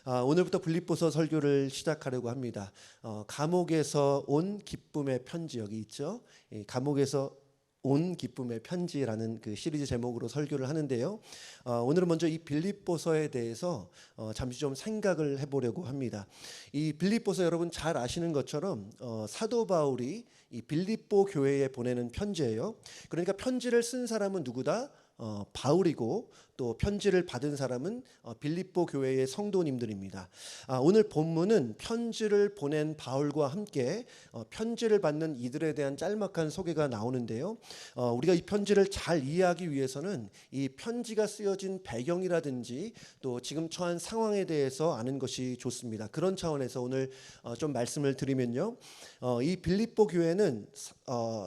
오늘부터 빌립보서 설교를 시작하려고 합니다. 감옥에서 온 기쁨의 편지 여기 있죠. 감옥에서 온 기쁨의 편지라는 그 시리즈 제목으로 설교를 하는데요. 오늘은 먼저 이 빌립보서에 대해서 잠시 좀 생각을 해보려고 합니다. 이 빌립보서 여러분 잘 아시는 것처럼 사도 바울이 이 빌립보 교회에 보내는 편지예요. 그러니까 편지를 쓴 사람은 누구다? 바울이고 또 편지를 받은 사람은 빌립보 교회의 성도님들입니다. 오늘 본문은 편지를 보낸 바울과 함께 편지를 받는 이들에 대한 짤막한 소개가 나오는데요. 우리가 이 편지를 잘 이해하기 위해서는 이 편지가 쓰여진 배경이라든지 또 지금 처한 상황에 대해서 아는 것이 좋습니다. 그런 차원에서 오늘 좀 말씀을 드리면요. 이 빌립보 교회는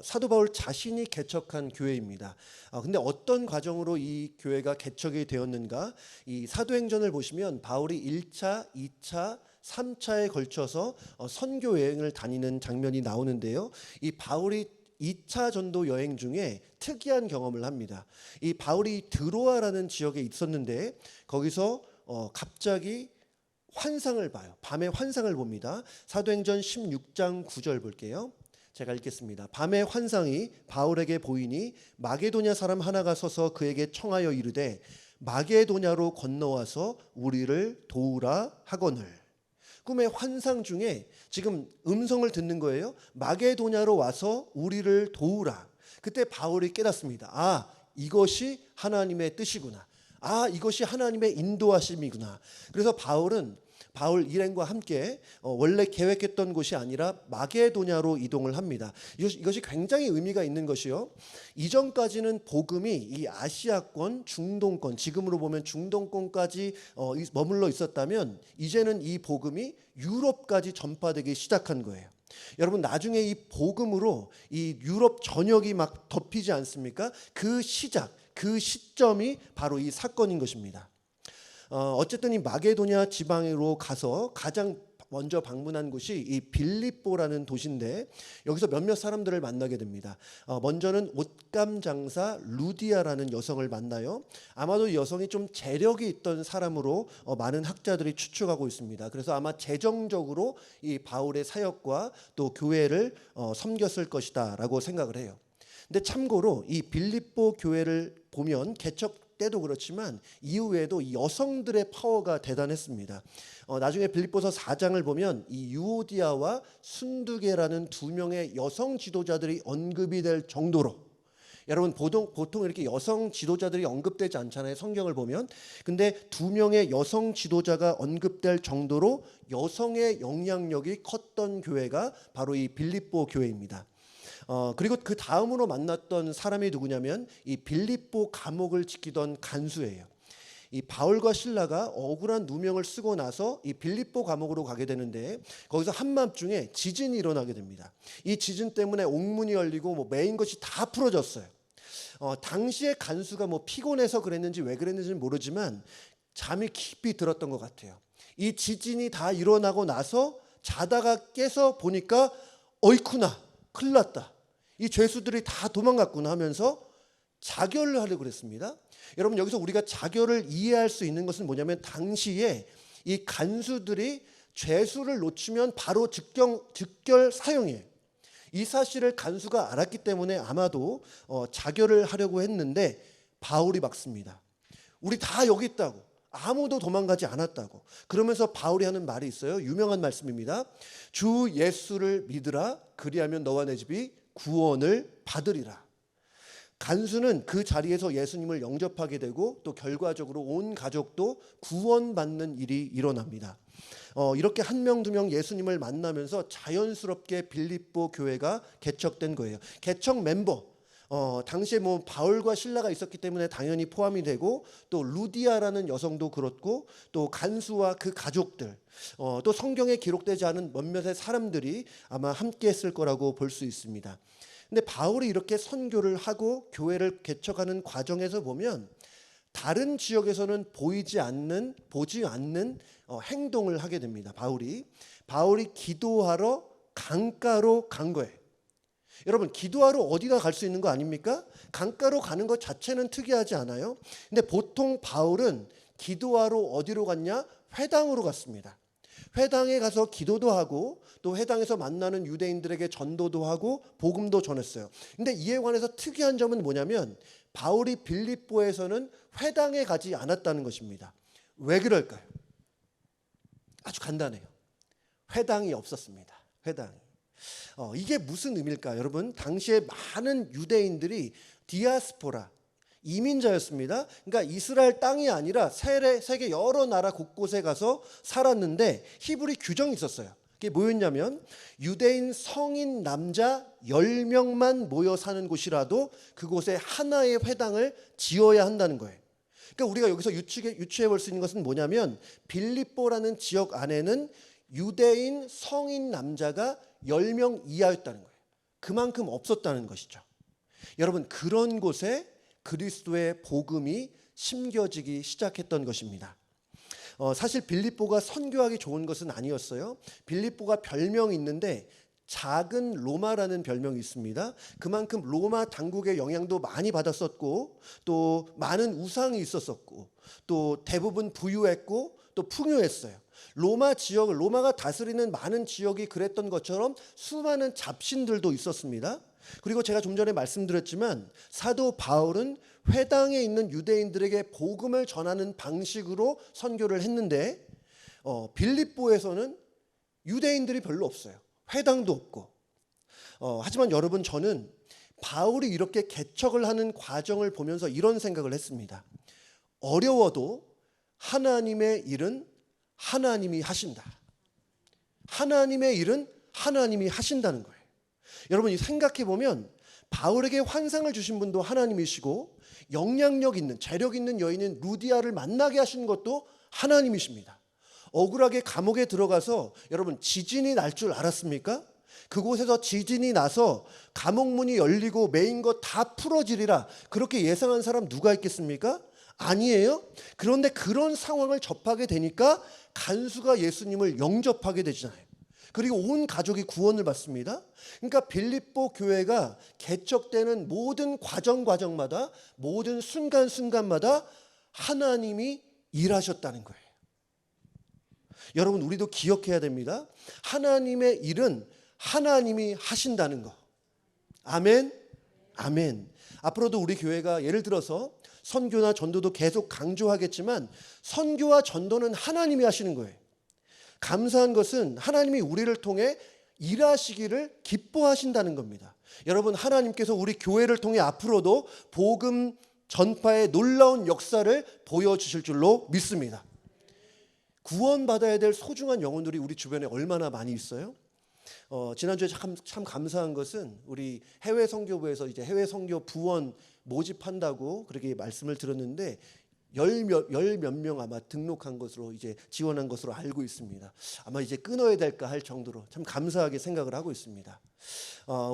사도 바울 자신이 개척한 교회입니다. 근데 어떤 과정으로 이 교회가 개척이 되었는가? 이 사도행전을 보시면 바울이 1차, 2차, 3차에 걸쳐서 선교 여행을 다니는 장면이 나오는데요. 이 바울이 2차 전도 여행 중에 특이한 경험을 합니다. 이 바울이 드로아라는 지역에 있었는데 거기서 갑자기 환상을 봐요. 밤에 환상을 봅니다. 사도행전 16장 9절 볼게요. 제가 읽겠습니다. 밤의 환상이 바울에게 보이니 마게도냐 사람 하나가 서서 그에게 청하여 이르되 마게도냐로 건너와서 우리를 도우라 하거늘. 꿈의 환상 중에 지금 음성을 듣는 거예요. 마게도냐로 와서 우리를 도우라. 그때 바울이 깨닫습니다. 이것이 하나님의 뜻이구나. 이것이 하나님의 인도하심이구나. 그래서 바울 일행과 함께 원래 계획했던 곳이 아니라 마게도냐로 이동을 합니다. 이것이 굉장히 의미가 있는 것이요. 이전까지는 복음이 이 아시아권, 중동권, 지금으로 보면 중동권까지 머물러 있었다면 이제는 이 복음이 유럽까지 전파되기 시작한 거예요. 여러분 나중에 이 복음으로 이 유럽 전역이 막 덮이지 않습니까? 그 시작, 그 시점이 바로 이 사건인 것입니다. 어쨌든 이 마게도냐 지방으로 가서 가장 먼저 방문한 곳이 이 빌립보라는 도시인데 여기서 몇몇 사람들을 만나게 됩니다. 먼저는 옷감 장사 루디아라는 여성을 만나요. 아마도 이 여성이 좀 재력이 있던 사람으로 많은 학자들이 추측하고 있습니다. 그래서 아마 재정적으로 이 바울의 사역과 또 교회를 섬겼을 것이다라고 생각을 해요. 근데 참고로 이 빌립보 교회를 보면 개척 때도 그렇지만 이후에도 여성들의 파워가 대단했습니다. 나중에 빌립보서 4장을 보면 이 유오디아와 순두계라는 두 명의 여성 지도자들이 언급이 될 정도로, 여러분 보통 이렇게 여성 지도자들이 언급되지 않잖아요. 성경을 보면. 근데 두 명의 여성 지도자가 언급될 정도로 여성의 영향력이 컸던 교회가 바로 이 빌립보 교회입니다. 그리고 그 다음으로 만났던 사람이 누구냐면 이 빌립보 감옥을 지키던 간수예요. 이 바울과 실라가 억울한 누명을 쓰고 나서 이 빌립보 감옥으로 가게 되는데 거기서 한밤중에 지진이 일어나게 됩니다. 이 지진 때문에 옥문이 열리고 메인 것이 다 풀어졌어요. 당시에 간수가 피곤해서 그랬는지 왜 그랬는지는 모르지만 잠이 깊이 들었던 것 같아요. 이 지진이 다 일어나고 나서 자다가 깨서 보니까 어이쿠나 큰일 났다. 이 죄수들이 다 도망갔구나 하면서 자결을 하려고 그랬습니다. 여러분 여기서 우리가 자결을 이해할 수 있는 것은 뭐냐면 당시에 이 간수들이 죄수를 놓치면 바로 즉결 사형이에요. 이 사실을 간수가 알았기 때문에 아마도 자결을 하려고 했는데 바울이 막습니다. 우리 다 여기 있다고. 아무도 도망가지 않았다고. 그러면서 바울이 하는 말이 있어요. 유명한 말씀입니다. 주 예수를 믿으라. 그리하면 너와 내 집이 구원을 받으리라. 간수는 그 자리에서 예수님을 영접하게 되고 또 결과적으로 온 가족도 구원받는 일이 일어납니다. 이렇게 한 명 두 명 예수님을 만나면서 자연스럽게 빌립보 교회가 개척된 거예요. 개척 멤버 당시에 바울과 실라가 있었기 때문에 당연히 포함이 되고 또 루디아라는 여성도 그렇고 또 간수와 그 가족들 또 성경에 기록되지 않은 몇몇의 사람들이 아마 함께 했을 거라고 볼 수 있습니다. 근데 바울이 이렇게 선교를 하고 교회를 개척하는 과정에서 보면 다른 지역에서는 보지 않는 행동을 하게 됩니다. 바울이 기도하러 강가로 간 거예요. 여러분 기도하러 어디가 갈 수 있는 거 아닙니까? 강가로 가는 것 자체는 특이하지 않아요. 근데 보통 바울은 기도하러 어디로 갔냐? 회당으로 갔습니다. 회당에 가서 기도도 하고 또 회당에서 만나는 유대인들에게 전도도 하고 복음도 전했어요. 근데 이에 관해서 특이한 점은 뭐냐면 바울이 빌립보에서는 회당에 가지 않았다는 것입니다. 왜 그럴까요? 아주 간단해요. 회당이 없었습니다. 회당이. 이게 무슨 의미일까? 여러분, 당시에 많은 유대인들이 디아스포라, 이민자였습니다. 그러니까 이스라엘 땅이 아니라 세계 여러 나라 곳곳에 가서 살았는데 히브리 규정이 있었어요. 그게 뭐였냐면 유대인 성인 남자 10명만 모여 사는 곳이라도 그곳에 하나의 회당을 지어야 한다는 거예요. 그러니까 우리가 여기서 유추해 볼 수 있는 것은 뭐냐면 빌립보라는 지역 안에는 유대인 성인 남자가 10명 이하였다는 거예요. 그만큼 없었다는 것이죠. 여러분, 그런 곳에 그리스도의 복음이 심겨지기 시작했던 것입니다. 사실 빌립보가 선교하기 좋은 것은 아니었어요. 빌립보가 별명이 있는데 작은 로마라는 별명이 있습니다. 그만큼 로마 당국의 영향도 많이 받았었고 또 많은 우상이 있었었고 또 대부분 부유했고 또 풍요했어요. 로마가 다스리는 많은 지역이 그랬던 것처럼 수많은 잡신들도 있었습니다. 그리고 제가 좀 전에 말씀드렸지만 사도 바울은 회당에 있는 유대인들에게 복음을 전하는 방식으로 선교를 했는데 빌립보에서는 유대인들이 별로 없어요. 회당도 없고. 하지만 여러분, 저는 바울이 이렇게 개척을 하는 과정을 보면서 이런 생각을 했습니다. 어려워도 하나님의 일은 하나님이 하신다. 하나님의 일은 하나님이 하신다는 거예요. 여러분, 생각해 보면 바울에게 환상을 주신 분도 하나님이시고 영향력 있는, 재력 있는 여인인 루디아를 만나게 하신 것도 하나님이십니다. 억울하게 감옥에 들어가서 여러분 지진이 날 줄 알았습니까? 그곳에서 지진이 나서 감옥 문이 열리고 메인 것 다 풀어지리라 그렇게 예상한 사람 누가 있겠습니까? 아니에요. 그런데 그런 상황을 접하게 되니까 간수가 예수님을 영접하게 되잖아요. 그리고 온 가족이 구원을 받습니다. 그러니까 빌립보 교회가 개척되는 모든 과정마다 모든 순간마다 하나님이 일하셨다는 거예요. 여러분, 우리도 기억해야 됩니다. 하나님의 일은 하나님이 하신다는 거. 아멘. 아멘. 앞으로도 우리 교회가 예를 들어서 선교나 전도도 계속 강조하겠지만 선교와 전도는 하나님이 하시는 거예요. 감사한 것은 하나님이 우리를 통해 일하시기를 기뻐하신다는 겁니다. 여러분, 하나님께서 우리 교회를 통해 앞으로도 복음 전파의 놀라운 역사를 보여주실 줄로 믿습니다. 구원받아야 될 소중한 영혼들이 우리 주변에 얼마나 많이 있어요? 지난주에 참 감사한 것은 우리 해외 선교부에서 이제 해외 선교 부원 모집한다고 그렇게 말씀을 들었는데 열 몇 명 아마 등록한 것으로 이제 지원한 것으로 알고 있습니다. 아마 이제 끊어야 될까 할 정도로 참 감사하게 생각을 하고 있습니다.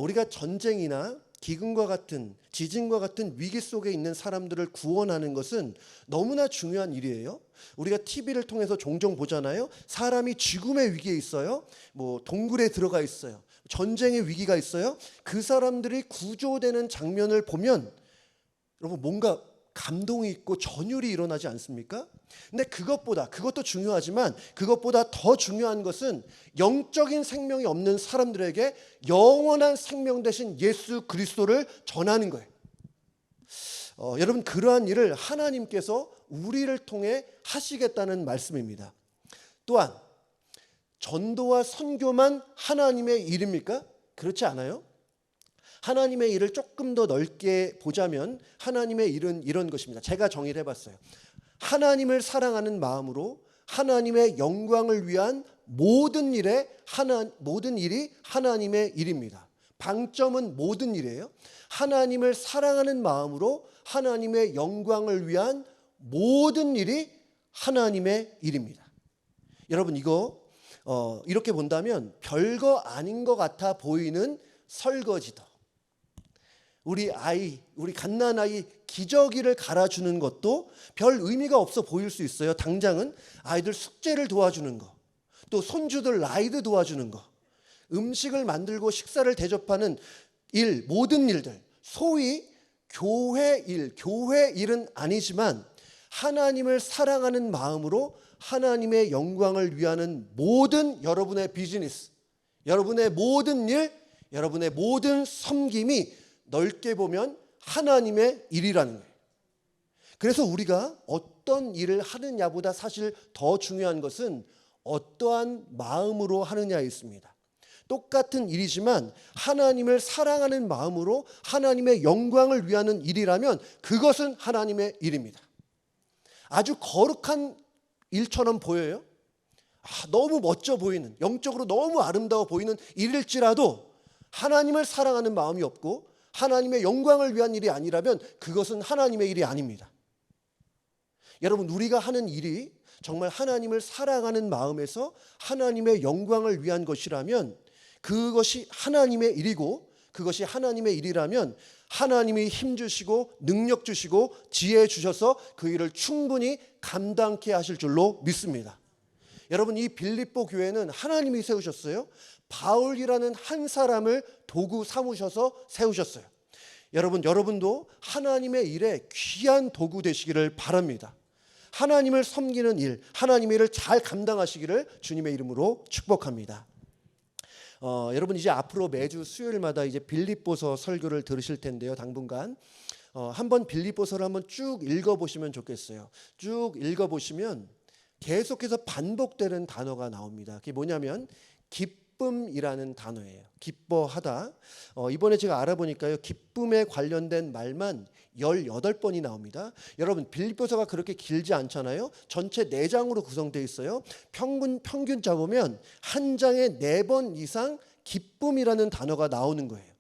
우리가 전쟁이나 기근과 같은 지진과 같은 위기 속에 있는 사람들을 구원하는 것은 너무나 중요한 일이에요. 우리가 TV를 통해서 종종 보잖아요. 사람이 죽음의 위기에 있어요. 뭐 동굴에 들어가 있어요. 전쟁의 위기가 있어요. 그 사람들이 구조되는 장면을 보면 여러분 뭔가 감동이 있고 전율이 일어나지 않습니까? 근데 그것도 중요하지만 그것보다 더 중요한 것은 영적인 생명이 없는 사람들에게 영원한 생명 되신 예수 그리스도를 전하는 거예요. 여러분, 그러한 일을 하나님께서 우리를 통해 하시겠다는 말씀입니다. 또한 전도와 선교만 하나님의 일입니까? 그렇지 않아요? 하나님의 일을 조금 더 넓게 보자면 하나님의 일은 이런 것입니다. 제가 정의를 해봤어요. 하나님을 사랑하는 마음으로 하나님의 영광을 위한 모든 일이 하나님의 일입니다. 방점은 모든 일이에요. 하나님을 사랑하는 마음으로 하나님의 영광을 위한 모든 일이 하나님의 일입니다. 여러분, 이거 이렇게 본다면 별거 아닌 것 같아 보이는 설거지도, 우리 갓난아이 기저귀를 갈아주는 것도 별 의미가 없어 보일 수 있어요. 당장은 아이들 숙제를 도와주는 거, 또 손주들 라이드 도와주는 거, 음식을 만들고 식사를 대접하는 일, 모든 일들, 소위 교회 일은 아니지만 하나님을 사랑하는 마음으로 하나님의 영광을 위하는 모든 여러분의 비즈니스, 여러분의 모든 일, 여러분의 모든 섬김이 넓게 보면 하나님의 일이라는 거예요. 그래서 우리가 어떤 일을 하느냐보다 사실 더 중요한 것은 어떠한 마음으로 하느냐에 있습니다. 똑같은 일이지만 하나님을 사랑하는 마음으로 하나님의 영광을 위하는 일이라면 그것은 하나님의 일입니다. 아주 거룩한 일처럼 보여요. 너무 멋져 보이는, 영적으로 너무 아름다워 보이는 일일지라도 하나님을 사랑하는 마음이 없고 하나님의 영광을 위한 일이 아니라면 그것은 하나님의 일이 아닙니다. 여러분, 우리가 하는 일이 정말 하나님을 사랑하는 마음에서 하나님의 영광을 위한 것이라면 그것이 하나님의 일이고, 그것이 하나님의 일이라면 하나님이 힘 주시고 능력 주시고 지혜 주셔서 그 일을 충분히 감당케 하실 줄로 믿습니다. 여러분, 이 빌립보 교회는 하나님이 세우셨어요. 바울이라는 한 사람을 도구 삼으셔서 세우셨어요. 여러분도 하나님의 일에 귀한 도구 되시기를 바랍니다. 하나님을 섬기는 일, 하나님의 일을 잘 감당하시기를 주님의 이름으로 축복합니다. 여러분, 이제 앞으로 매주 수요일마다 이제 빌립보서 설교를 들으실 텐데요. 당분간 한번 빌립보서를 한번 쭉 읽어보시면 좋겠어요. 쭉 읽어보시면 계속해서 반복되는 단어가 나옵니다. 그게 뭐냐면 기쁨이라는 단어예요. 기뻐하다. 이번에 제가 알아보니까요, 기쁨에 관련된 말만 18번이 나옵니다. 여러분, 빌립보서가 그렇게 길지 않잖아요. 전체 4장으로 구성되어 있어요. 평균 잡으면 한 장에 4번 이상 기쁨이라는 단어가 나오는 거예요.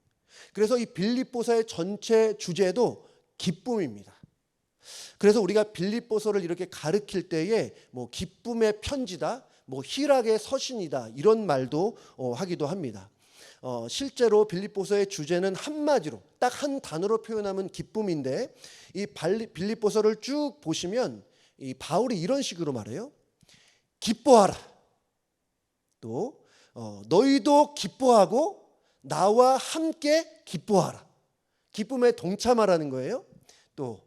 그래서 이 빌립보서의 전체 주제도 기쁨입니다. 그래서 우리가 빌립보서를 이렇게 가르칠 때에 뭐 기쁨의 편지다, 뭐 희락의 서신이다, 이런 말도 하기도 합니다. 실제로 빌립보서의 주제는 한마디로 딱 한 단어로 표현하면 기쁨인데, 이 빌립보서를 쭉 보시면 이 바울이 이런 식으로 말해요. 기뻐하라. 또 너희도 기뻐하고 나와 함께 기뻐하라. 기쁨에 동참하라는 거예요. 또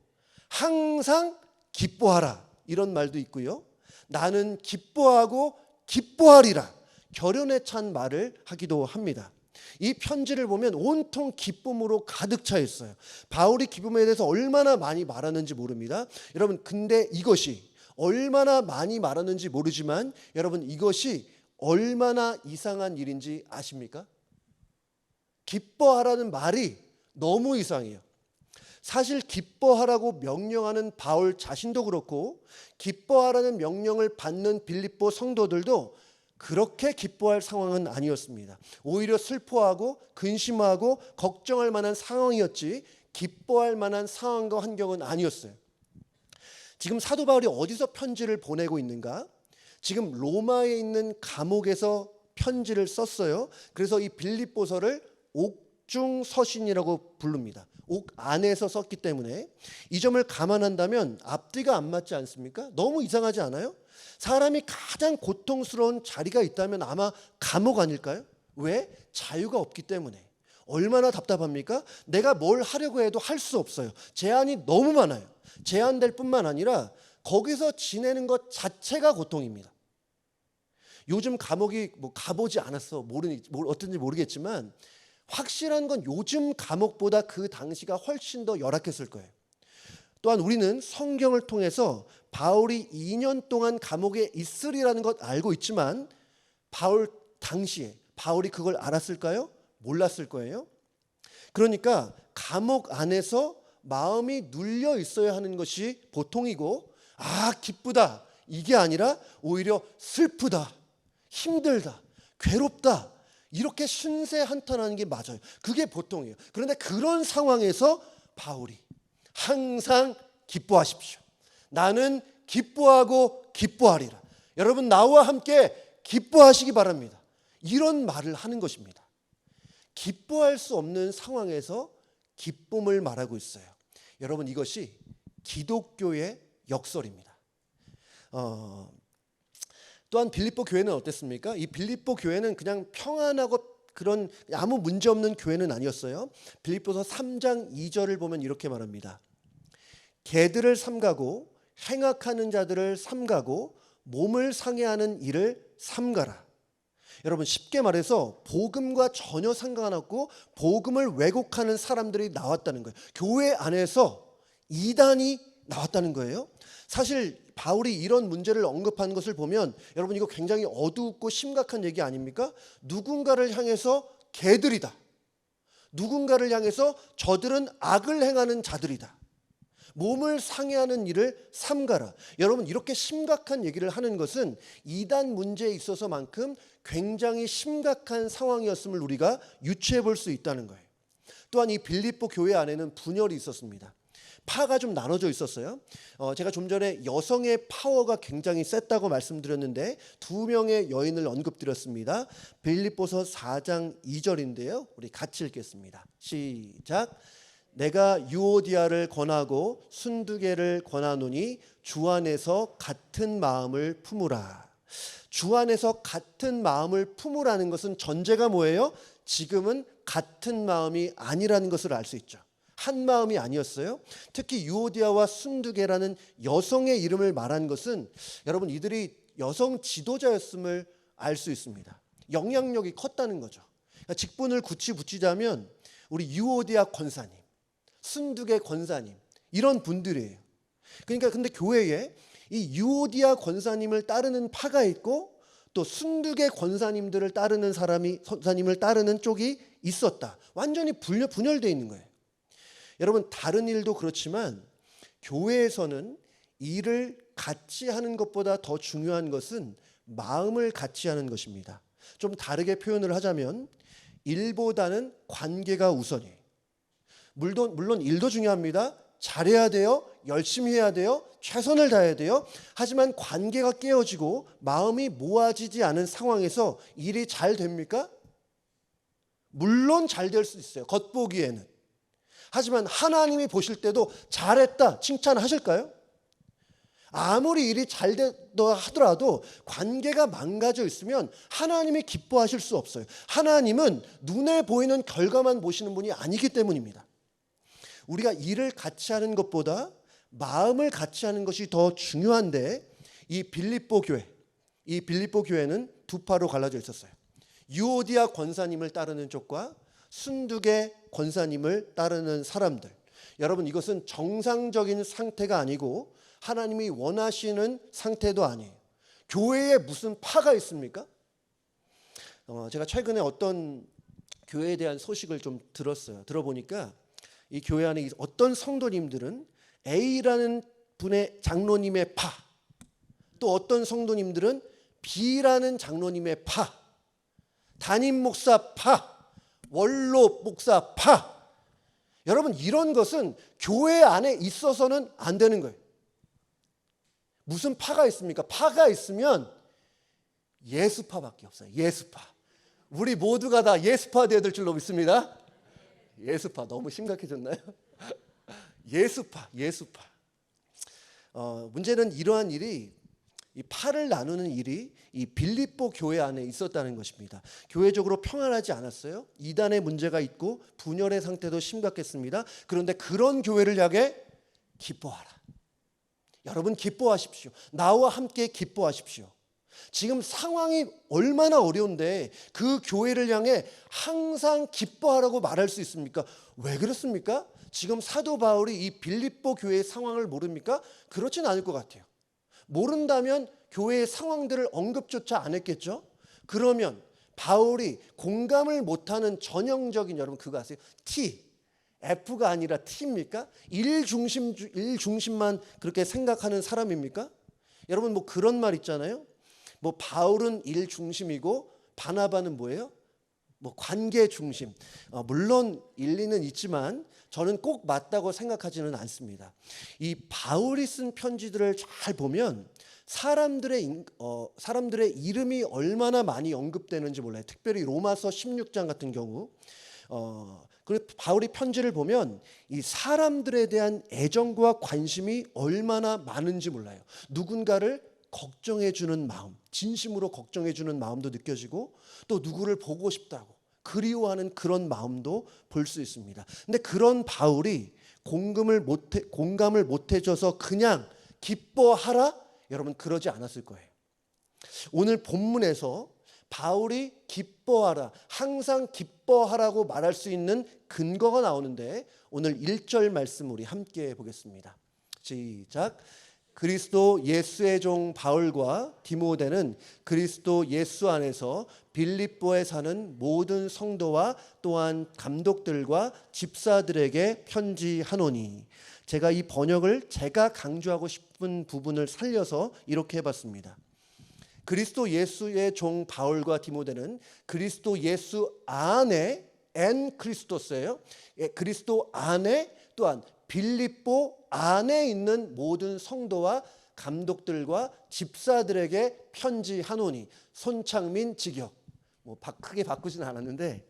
항상 기뻐하라, 이런 말도 있고요. 나는 기뻐하고 기뻐하리라, 결연에 찬 말을 하기도 합니다. 이 편지를 보면 온통 기쁨으로 가득 차 있어요. 바울이 기쁨에 대해서 얼마나 많이 말하는지 모릅니다. 여러분, 근데 이것이 얼마나 많이 말하는지 모르지만 여러분, 이것이 얼마나 이상한 일인지 아십니까? 기뻐하라는 말이 너무 이상해요. 사실 기뻐하라고 명령하는 바울 자신도 그렇고 기뻐하라는 명령을 받는 빌립보 성도들도 그렇게 기뻐할 상황은 아니었습니다. 오히려 슬퍼하고 근심하고 걱정할 만한 상황이었지 기뻐할 만한 상황과 환경은 아니었어요. 지금 사도 바울이 어디서 편지를 보내고 있는가? 지금 로마에 있는 감옥에서 편지를 썼어요. 그래서 이 빌립보서를 옥중 서신이라고 부릅니다. 옥 안에서 썼기 때문에 이 점을 감안한다면 앞뒤가 안 맞지 않습니까? 너무 이상하지 않아요? 사람이 가장 고통스러운 자리가 있다면 아마 감옥 아닐까요? 왜? 자유가 없기 때문에. 얼마나 답답합니까? 내가 뭘 하려고 해도 할 수 없어요. 제한이 너무 많아요. 제한될 뿐만 아니라 거기서 지내는 것 자체가 고통입니다. 요즘 감옥이 뭐 가보지 않았어. 어떤지 모르겠지만 확실한 건 요즘 감옥보다 그 당시가 훨씬 더 열악했을 거예요. 또한 우리는 성경을 통해서 바울이 2년 동안 감옥에 있으리라는 것 알고 있지만 당시에 바울이 그걸 알았을까요? 몰랐을 거예요. 그러니까 감옥 안에서 마음이 눌려 있어야 하는 것이 보통이고, 기쁘다, 이게 아니라 오히려 슬프다, 힘들다, 괴롭다, 이렇게 신세한탄하는 게 맞아요. 그게 보통이에요. 그런데 그런 상황에서 바울이 항상 기뻐하십시오. 나는 기뻐하고 기뻐하리라. 여러분, 나와 함께 기뻐하시기 바랍니다. 이런 말을 하는 것입니다. 기뻐할 수 없는 상황에서 기쁨을 말하고 있어요. 여러분, 이것이 기독교의 역설입니다. 또한 빌립보 교회는 어땠습니까? 이 빌립보 교회는 그냥 평안하고 그런 아무 문제 없는 교회는 아니었어요. 빌립보서 3장 2절을 보면 이렇게 말합니다. 개들을 삼가고 행악하는 자들을 삼가고 몸을 상해하는 일을 삼가라. 여러분 쉽게 말해서 복음과 전혀 상관없고 복음을 왜곡하는 사람들이 나왔다는 거예요. 교회 안에서 이단이 나왔다는 거예요. 사실 바울이 이런 문제를 언급한 것을 보면 여러분 이거 굉장히 어둡고 심각한 얘기 아닙니까? 누군가를 향해서 개들이다. 누군가를 향해서 저들은 악을 행하는 자들이다. 몸을 상해하는 일을 삼가라. 여러분 이렇게 심각한 얘기를 하는 것은 이단 문제에 있어서만큼 굉장히 심각한 상황이었음을 우리가 유추해 볼 수 있다는 거예요. 또한 이 빌립보 교회 안에는 분열이 있었습니다. 파가 좀 나눠져 있었어요. 제가 좀 전에 여성의 파워가 굉장히 셌다고 말씀드렸는데 두 명의 여인을 언급드렸습니다. 빌립보서 4장 2절인데요. 우리 같이 읽겠습니다. 시작. 내가 유오디아를 권하고 순두개를 권하노니 주 안에서 같은 마음을 품으라. 주 안에서 같은 마음을 품으라는 것은 전제가 뭐예요? 지금은 같은 마음이 아니라는 것을 알 수 있죠. 한 마음이 아니었어요. 특히 유오디아와 순두개라는 여성의 이름을 말한 것은 여러분 이들이 여성 지도자였음을 알 수 있습니다. 영향력이 컸다는 거죠. 그러니까 직분을 굳이 붙이자면 우리 유오디아 권사님, 순두개 권사님 이런 분들이에요. 그러니까 근데 교회에 이 유오디아 권사님을 따르는 파가 있고 또 순두개 권사님들을 따르는 권사님을 따르는 쪽이 있었다. 완전히 분열되어 있는 거예요. 여러분 다른 일도 그렇지만 교회에서는 일을 같이 하는 것보다 더 중요한 것은 마음을 같이 하는 것입니다. 좀 다르게 표현을 하자면 일보다는 관계가 우선이에요. 물론 일도 중요합니다. 잘해야 돼요. 열심히 해야 돼요. 최선을 다해야 돼요. 하지만 관계가 깨어지고 마음이 모아지지 않은 상황에서 일이 잘 됩니까? 물론 잘 될 수 있어요. 겉보기에는. 하지만 하나님이 보실 때도 잘했다 칭찬하실까요? 아무리 일이 잘 된다 하더라도 관계가 망가져 있으면 하나님이 기뻐하실 수 없어요. 하나님은 눈에 보이는 결과만 보시는 분이 아니기 때문입니다. 우리가 일을 같이 하는 것보다 마음을 같이 하는 것이 더 중요한데 이 빌립보 교회는 두 파로 갈라져 있었어요. 유오디아 권사님을 따르는 쪽과 순두개 권사님을 따르는 사람들. 여러분 이것은 정상적인 상태가 아니고 하나님이 원하시는 상태도 아니에요. 교회에 무슨 파가 있습니까? 제가 최근에 어떤 교회에 대한 소식을 좀 들었어요. 들어보니까 이 교회 안에 어떤 성도님들은 A라는 분의 장로님의 파, 또 어떤 성도님들은 B라는 장로님의 파, 담임 목사 파, 원로 목사 파. 여러분 이런 것은 교회 안에 있어서는 안 되는 거예요. 무슨 파가 있습니까? 파가 있으면 예수파밖에 없어요. 예수파. 우리 모두가 다 예수파 되어야 될 줄로 믿습니다. 예수파 너무 심각해졌나요? 예수파. 문제는 이러한 일이 이 파를 나누는 일이 이 빌립보 교회 안에 있었다는 것입니다. 교회적으로 평안하지 않았어요. 이단의 문제가 있고 분열의 상태도 심각했습니다. 그런데 그런 교회를 향해 기뻐하라. 여러분 기뻐하십시오. 나와 함께 기뻐하십시오. 지금 상황이 얼마나 어려운데 그 교회를 향해 항상 기뻐하라고 말할 수 있습니까? 왜 그렇습니까? 지금 사도 바울이 이 빌립보 교회의 상황을 모릅니까? 그렇진 않을 것 같아요. 모른다면 교회의 상황들을 언급조차 안 했겠죠? 그러면 바울이 공감을 못하는 전형적인 여러분 그거 아세요? T, F가 아니라 T입니까? 일 중심만 그렇게 생각하는 사람입니까? 여러분 뭐 그런 말 있잖아요. 뭐 바울은 일 중심이고 바나바는 뭐예요? 뭐 관계 중심. 물론 일리는 있지만 저는 꼭 맞다고 생각하지는 않습니다. 이 바울이 쓴 편지들을 잘 보면 사람들의 이름이 얼마나 많이 언급되는지 몰라요. 특별히 로마서 16장 같은 경우. 그리고 바울이 편지를 보면 이 사람들에 대한 애정과 관심이 얼마나 많은지 몰라요. 누군가를 걱정해 주는 마음, 진심으로 걱정해 주는 마음도 느껴지고 또 누구를 보고 싶다고 그리워하는 그런 마음도 볼 수 있습니다. 근데 그런 바울이 공감을 못 해줘서 그냥 기뻐하라? 여러분 그러지 않았을 거예요. 오늘 본문에서 바울이 기뻐하라, 항상 기뻐하라고 말할 수 있는 근거가 나오는데 오늘 1절 말씀 우리 함께 보겠습니다. 시작. 그리스도 예수의 종 바울과 디모데는 그리스도 예수 안에서 빌립보에 사는 모든 성도와 또한 감독들과 집사들에게 편지하노니. 제가 이 번역을 제가 강조하고 싶은 부분을 살려서 이렇게 해봤습니다. 그리스도 예수의 종 바울과 디모데는 그리스도 예수 안에 엔 크리스토스예요. 그리스도 안에 또한 빌립보 안에 있는 모든 성도와 감독들과 집사들에게 편지하노니. 손창민 직역. 크게 바꾸지는 않았는데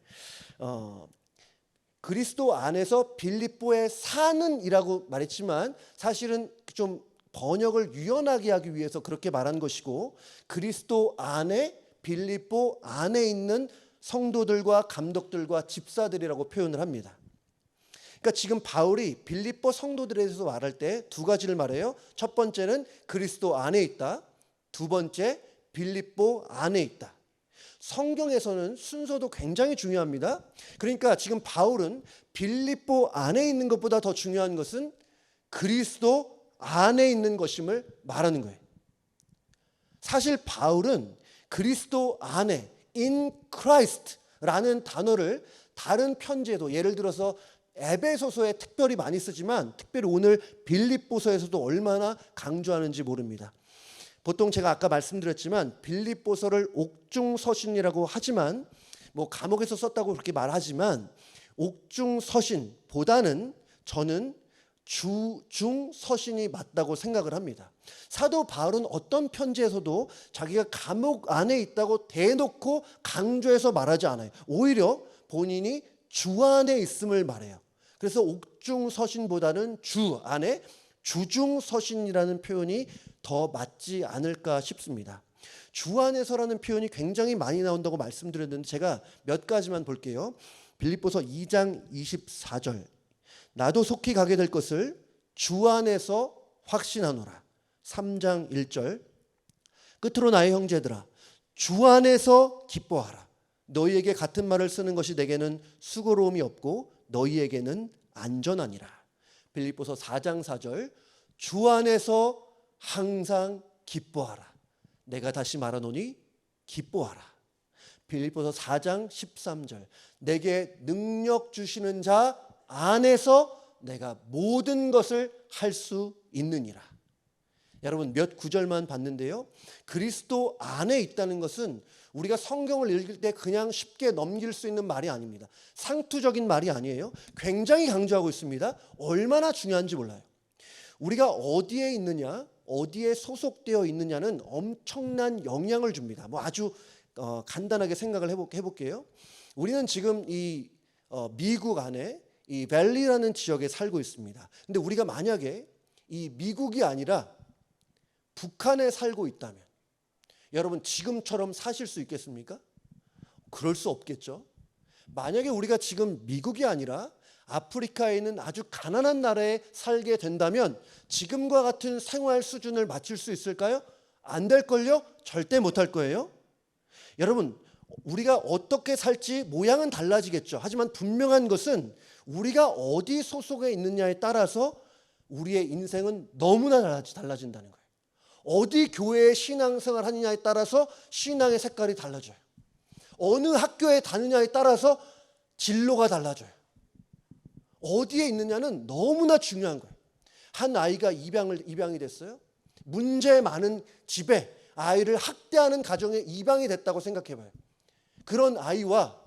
그리스도 안에서 빌립보에 사는이라고 말했지만 사실은 좀 번역을 유연하게 하기 위해서 그렇게 말한 것이고, 그리스도 안에 빌립보 안에 있는 성도들과 감독들과 집사들이라고 표현을 합니다. 그러니까 지금 바울이 빌립보 성도들에 대해서 말할 때 두 가지를 말해요. 첫 번째는 그리스도 안에 있다. 두 번째 빌립보 안에 있다. 성경에서는 순서도 굉장히 중요합니다. 그러니까 지금 바울은 빌립보 안에 있는 것보다 더 중요한 것은 그리스도 안에 있는 것임을 말하는 거예요. 사실 바울은 그리스도 안에 in Christ라는 단어를 다른 편지에도, 예를 들어서 에베소서에 특별히 많이 쓰지만 특별히 오늘 빌립보서에서도 얼마나 강조하는지 모릅니다. 보통 제가 아까 말씀드렸지만 빌립보서를 옥중서신이라고 하지만 감옥에서 썼다고 그렇게 말하지만 옥중서신보다는 저는 주중서신이 맞다고 생각을 합니다. 사도 바울은 어떤 편지에서도 자기가 감옥 안에 있다고 대놓고 강조해서 말하지 않아요. 오히려 본인이 주 안에 있음을 말해요. 그래서 옥중서신보다는 주 안에 주중서신이라는 표현이 더 맞지 않을까 싶습니다. 주 안에서라는 표현이 굉장히 많이 나온다고 말씀드렸는데 제가 몇 가지만 볼게요. 빌립보서 2장 24절. 나도 속히 가게 될 것을 주 안에서 확신하노라. 3장 1절. 끝으로 나의 형제들아, 주 안에서 기뻐하라. 너희에게 같은 말을 쓰는 것이 내게는 수고로움이 없고 너희에게는 안전하니라. 빌립보서 4장 4절. 주 안에서 항상 기뻐하라. 내가 다시 말하노니 기뻐하라. 빌립보서 4장 13절. 내게 능력 주시는 자 안에서 내가 모든 것을 할 수 있느니라. 여러분 몇 구절만 봤는데요. 그리스도 안에 있다는 것은 우리가 성경을 읽을 때 그냥 쉽게 넘길 수 있는 말이 아닙니다. 상투적인 말이 아니에요. 굉장히 강조하고 있습니다. 얼마나 중요한지 몰라요. 우리가 어디에 있느냐, 어디에 소속되어 있느냐는 엄청난 영향을 줍니다. 아주 간단하게 생각을 해볼게요. 우리는 지금 이 미국 안에 이 밸리라는 지역에 살고 있습니다. 근데 우리가 만약에 이 미국이 아니라 북한에 살고 있다면 여러분 지금처럼 사실 수 있겠습니까? 그럴 수 없겠죠. 만약에 우리가 지금 미국이 아니라 아프리카에 있는 아주 가난한 나라에 살게 된다면 지금과 같은 생활 수준을 맞출 수 있을까요? 안 될걸요? 절대 못할 거예요. 여러분 우리가 어떻게 살지 모양은 달라지겠죠. 하지만 분명한 것은 우리가 어디 소속에 있느냐에 따라서 우리의 인생은 너무나 달라진다는 거예요. 어디 교회에 신앙생활 하느냐에 따라서 신앙의 색깔이 달라져요. 어느 학교에 다느냐에 따라서 진로가 달라져요. 어디에 있느냐는 너무나 중요한 거예요. 한 아이가 입양이 됐어요. 문제 많은 집에 아이를 학대하는 가정에 입양이 됐다고 생각해봐요. 그런 아이와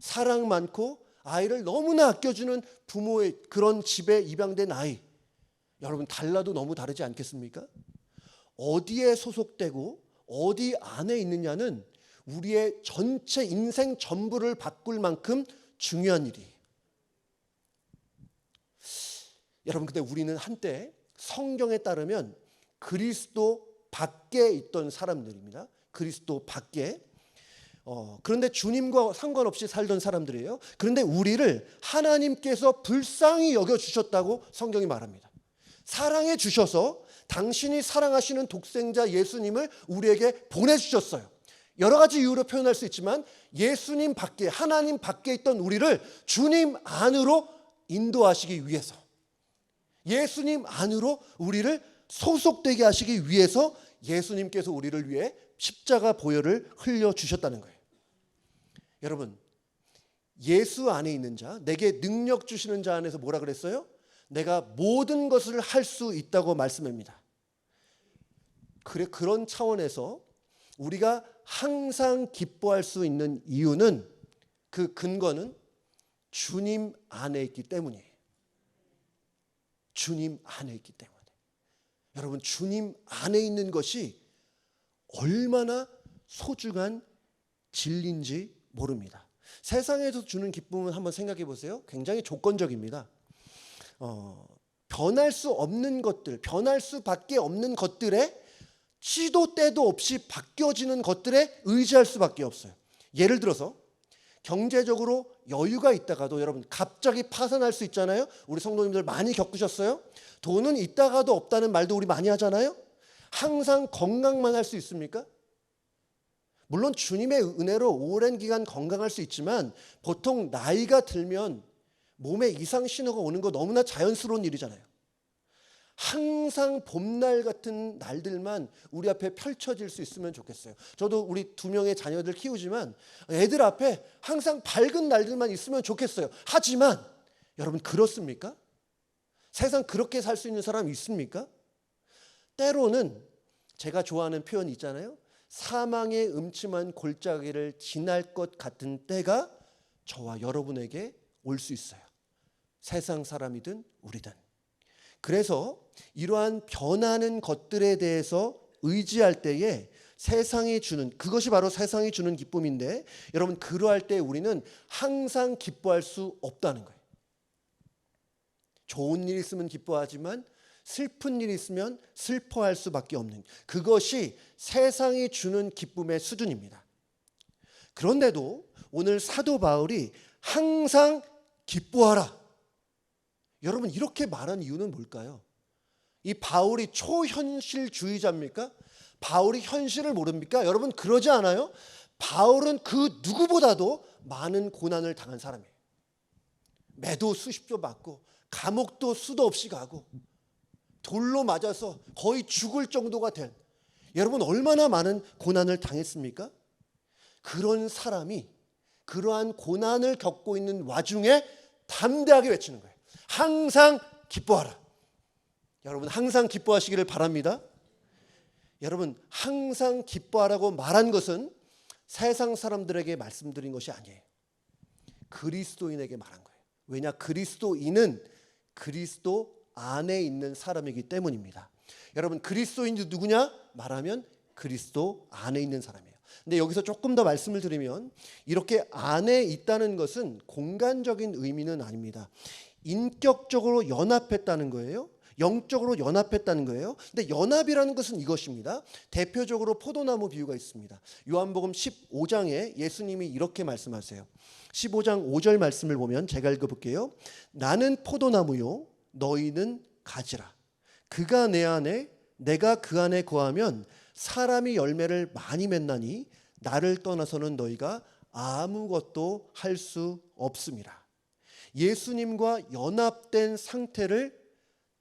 사랑 많고 아이를 너무나 아껴주는 부모의 그런 집에 입양된 아이, 여러분 달라도 너무 다르지 않겠습니까? 어디에 소속되고 어디 안에 있느냐는 우리의 전체 인생 전부를 바꿀 만큼 중요한 일이에요. 여러분 근데 우리는 한때 성경에 따르면 그리스도 밖에 있던 사람들입니다. 그리스도 밖에. 그런데 주님과 상관없이 살던 사람들이에요. 그런데 우리를 하나님께서 불쌍히 여겨주셨다고 성경이 말합니다. 사랑해 주셔서 당신이 사랑하시는 독생자 예수님을 우리에게 보내주셨어요. 여러 가지 이유로 표현할 수 있지만 예수님 밖에, 하나님 밖에 있던 우리를 주님 안으로 인도하시기 위해서, 예수님 안으로 우리를 소속되게 하시기 위해서 예수님께서 우리를 위해 십자가 보혈을 흘려주셨다는 거예요. 여러분, 예수 안에 있는 자, 내게 능력 주시는 자 안에서 뭐라 그랬어요? 내가 모든 것을 할 수 있다고 말씀합니다. 그런 차원에서 우리가 항상 기뻐할 수 있는 이유는, 그 근거는 주님 안에 있기 때문이에요. 주님 안에 있기 때문에. 여러분, 주님 안에 있는 것이 얼마나 소중한 진리인지 모릅니다. 세상에서 주는 기쁨은 한번 생각해 보세요. 굉장히 조건적입니다. 변할 수 없는 것들, 변할 수밖에 없는 것들에 시도 때도 없이 바뀌어지는 것들에 의지할 수밖에 없어요. 예를 들어서 경제적으로 여유가 있다가도 여러분 갑자기 파산할 수 있잖아요. 우리 성도님들 많이 겪으셨어요? 돈은 있다가도 없다는 말도 우리 많이 하잖아요. 항상 건강만 할 수 있습니까? 물론 주님의 은혜로 오랜 기간 건강할 수 있지만 보통 나이가 들면 몸에 이상 신호가 오는 거 너무나 자연스러운 일이잖아요. 항상 봄날 같은 날들만 우리 앞에 펼쳐질 수 있으면 좋겠어요. 저도 우리 2명의 자녀들 키우지만 애들 앞에 항상 밝은 날들만 있으면 좋겠어요. 하지만 여러분, 그렇습니까? 세상 그렇게 살 수 있는 사람 있습니까? 때로는 제가 좋아하는 표현이 있잖아요. 사망의 음침한 골짜기를 지날 것 같은 때가 저와 여러분에게 올 수 있어요. 세상 사람이든 우리든. 그래서 이러한 변하는 것들에 대해서 의지할 때에 세상이 주는, 그것이 바로 세상이 주는 기쁨인데, 여러분, 그러할 때 우리는 항상 기뻐할 수 없다는 거예요. 좋은 일 있으면 기뻐하지만 슬픈 일이 있으면 슬퍼할 수밖에 없는, 그것이 세상이 주는 기쁨의 수준입니다. 그런데도 오늘 사도 바울이 항상 기뻐하라, 여러분 이렇게 말한 이유는 뭘까요? 이 바울이 초현실주의자입니까? 바울이 현실을 모릅니까? 여러분, 그러지 않아요. 바울은 그 누구보다도 많은 고난을 당한 사람이에요. 매도 수십조 맞고 감옥도 수도 없이 가고 돌로 맞아서 거의 죽을 정도가 된, 여러분 얼마나 많은 고난을 당했습니까? 그런 사람이 그러한 고난을 겪고 있는 와중에 담대하게 외치는 거예요. 항상 기뻐하라. 여러분, 항상 기뻐하시기를 바랍니다. 여러분, 항상 기뻐하라고 말한 것은 세상 사람들에게 말씀드린 것이 아니에요. 그리스도인에게 말한 거예요. 왜냐? 그리스도인은 그리스도 안에 있는 사람이기 때문입니다. 여러분, 그리스도인이 누구냐? 말하면 그리스도 안에 있는 사람이에요. 근데 여기서 조금 더 말씀을 드리면, 이렇게 안에 있다는 것은 공간적인 의미는 아닙니다. 인격적으로 연합했다는 거예요. 영적으로 연합했다는 거예요. 근데 연합이라는 것은 이것입니다. 대표적으로 포도나무 비유가 있습니다. 요한복음 15장에 예수님이 이렇게 말씀하세요. 15장 5절 말씀을 보면 제가 읽어볼게요. 나는 포도나무요 너희는 가지라. 그가 내 안에 내가 그 안에 거하면 사람이 열매를 많이 맺나니 나를 떠나서는 너희가 아무것도 할 수 없음이라. 예수님과 연합된 상태를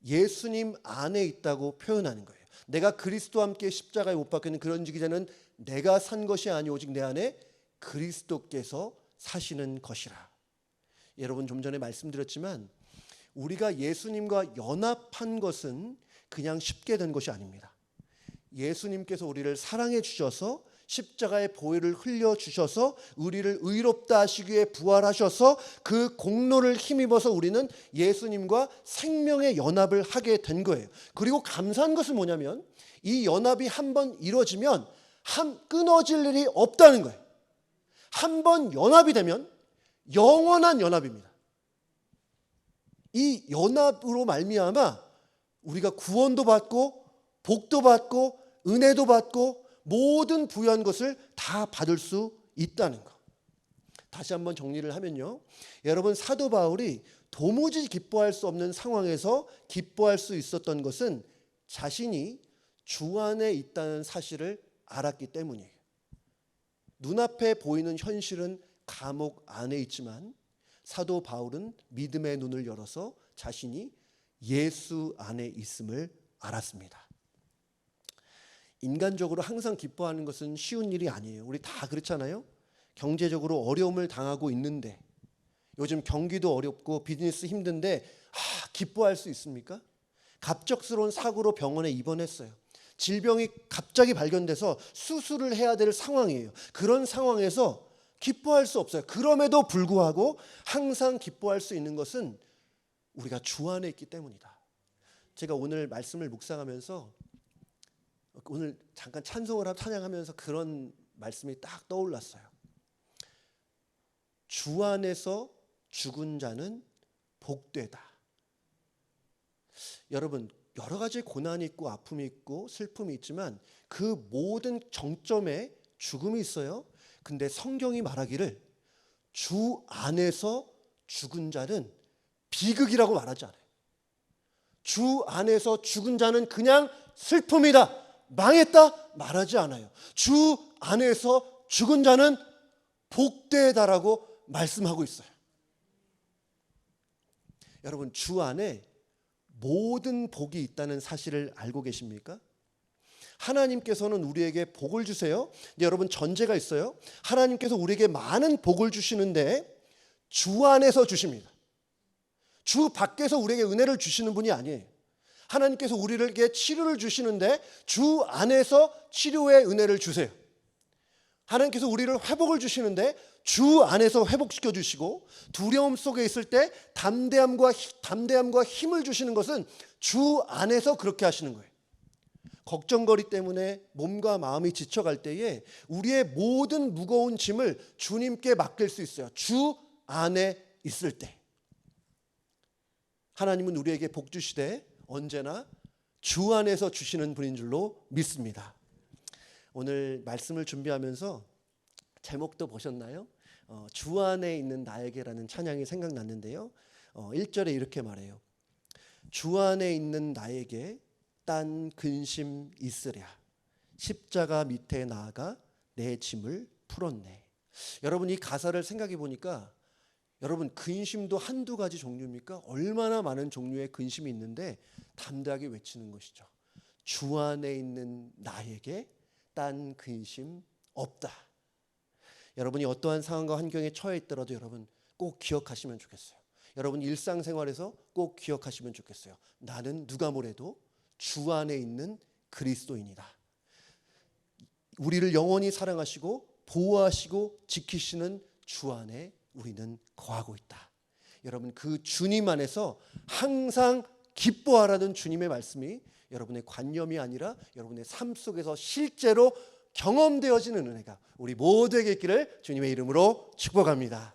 예수님 안에 있다고 표현하는 거예요. 내가 그리스도와 함께 십자가에 못 박히는 그런 기자는 내가 산 것이 아니 오직 내 안에 그리스도께서 사시는 것이라. 여러분, 좀 전에 말씀드렸지만 우리가 예수님과 연합한 것은 그냥 쉽게 된 것이 아닙니다. 예수님께서 우리를 사랑해 주셔서 십자가의 보혈을 흘려주셔서 우리를 의롭다 하시기 위해 부활하셔서 그 공로를 힘입어서 우리는 예수님과 생명의 연합을 하게 된 거예요. 그리고 감사한 것은 뭐냐면 이 연합이 한번 이루어지면 끊어질 일이 없다는 거예요. 한번 연합이 되면 영원한 연합입니다. 이 연합으로 말미암아 우리가 구원도 받고 복도 받고 은혜도 받고 모든 부유한 것을 다 받을 수 있다는 것. 다시 한번 정리를 하면요, 여러분, 사도 바울이 도무지 기뻐할 수 없는 상황에서 기뻐할 수 있었던 것은 자신이 주 안에 있다는 사실을 알았기 때문이에요. 눈앞에 보이는 현실은 감옥 안에 있지만 사도 바울은 믿음의 눈을 열어서 자신이 예수 안에 있음을 알았습니다. 인간적으로 항상 기뻐하는 것은 쉬운 일이 아니에요. 우리 다 그렇잖아요. 경제적으로 어려움을 당하고 있는데, 요즘 경기도 어렵고 비즈니스 힘든데 기뻐할 수 있습니까? 갑작스러운 사고로 병원에 입원했어요. 질병이 갑자기 발견돼서 수술을 해야 될 상황이에요. 그런 상황에서 기뻐할 수 없어요. 그럼에도 불구하고 항상 기뻐할 수 있는 것은 우리가 주 안에 있기 때문이다. 제가 오늘 말씀을 묵상하면서, 오늘 잠깐 찬송을 찬양하면서 그런 말씀이 딱 떠올랐어요. 주 안에서 죽은 자는 복되다. 여러분, 여러 가지 고난이 있고 아픔이 있고 슬픔이 있지만 그 모든 정점에 죽음이 있어요. 근데 성경이 말하기를 주 안에서 죽은 자는 비극이라고 말하지 않아요. 주 안에서 죽은 자는 그냥 슬픔이다, 망했다 말하지 않아요. 주 안에서 죽은 자는 복되다라고 말씀하고 있어요. 여러분, 주 안에 모든 복이 있다는 사실을 알고 계십니까? 하나님께서는 우리에게 복을 주세요. 여러분, 전제가 있어요. 하나님께서 우리에게 많은 복을 주시는데 주 안에서 주십니다. 주 밖에서 우리에게 은혜를 주시는 분이 아니에요. 하나님께서 우리에게 치료를 주시는데 주 안에서 치료의 은혜를 주세요. 하나님께서 우리를 회복을 주시는데 주 안에서 회복시켜 주시고, 두려움 속에 있을 때 담대함과 힘을 주시는 것은 주 안에서 그렇게 하시는 거예요. 걱정거리 때문에 몸과 마음이 지쳐갈 때에 우리의 모든 무거운 짐을 주님께 맡길 수 있어요. 주 안에 있을 때. 하나님은 우리에게 복 주시되 언제나 주 안에서 주시는 분인 줄로 믿습니다. 오늘 말씀을 준비하면서 제목도 보셨나요? 주 안에 있는 나에게라는 찬양이 생각났는데요. 1절에 이렇게 말해요. 주 안에 있는 나에게 딴 근심 있으랴. 십자가 밑에 나아가 내 짐을 풀었네. 여러분, 이 가사를 생각해 보니까 여러분, 근심도 한두 가지 종류입니까? 얼마나 많은 종류의 근심이 있는데 담대하게 외치는 것이죠. 주 안에 있는 나에게 딴 근심 없다. 여러분이 어떠한 상황과 환경에 처해 있더라도 여러분 꼭 기억하시면 좋겠어요. 여러분 일상생활에서 꼭 기억하시면 좋겠어요. 나는 누가 뭐래도 주 안에 있는 그리스도인이다. 우리를 영원히 사랑하시고 보호하시고 지키시는 주 안에 우리는 거하고 있다. 여러분, 그 주님 안에서 항상 기뻐하라는 주님의 말씀이 여러분의 관념이 아니라 여러분의 삶 속에서 실제로 경험되어지는 은혜가 우리 모두에게 있기를 주님의 이름으로 축복합니다.